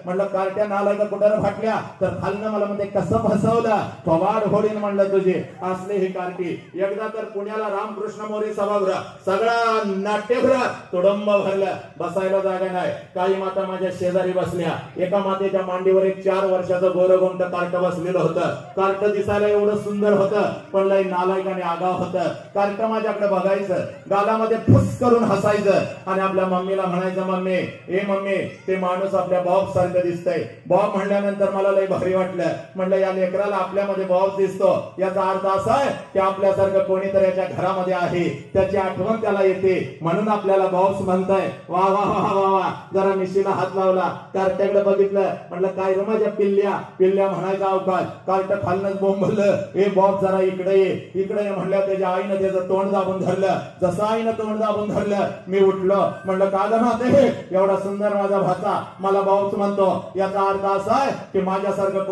म्हणलं कार्ट्या नालायका कुठं फाटल्या तर खालनं मला म्हणते कसं फसवलं थोबाड फोडीन म्हणलं तुझे असले हे कार्टी. एकदा तर पुण्याला रामकृष्ण मोरे सभागृह सगळा नाट्यगृह तुडंब भरलं, बसायला जागा नाही. काही माता माझ्या शेजारी बसल्या. एका मातेच्या मांडीवर एक 4 वर्षाचं गोरगोंट कार्ट बसलेलं होतं. कार्ट दिसायला एवढं सुंदर होतं पण लई नालायक आणि आगाव होतं. कार्ट माझ्याकडे बघायचं, गालामध्ये फुस करून हसायचं आणि आपल्या मम्मीला म्हणायचं मम्मी ए मम्मी ते माणूस आपल्या बॉब सारखं दिसतंय. बॉब म्हणल्यानंतर मला लई भारी वाटलं. म्हणलं या लेकराला आपल्यामध्ये बॉब दिसतो याचा अर्थ असा आहे की आपल्यासारखं कोणीतरी याच्या घरामध्ये आहे, त्याची आठवण त्याला येते म्हणून आपल्याला बॉब्स म्हणताय. वा वा वा वा वा. जरा मिशीला हात लावला, कार्ट्याकडे बघितलं, म्हणलं काय रे माझ्या पिल्ल्या पिल्ल्या म्हणायचा अवकाश. कार्ट खालनच बोंबलं ए बॉब जरा इकडे ये म्हणलं. त्याच्या आईनं त्याचं तोंड दाबून धरलं. जसं आईनं तोंड दाबून धरलं मी उठलो. म्हणलं का ग माते एवढा सुंदर माझा भाचा मला बॉब्स म्हणतो याचा अर्थ असा आहे की माझ्यासारखं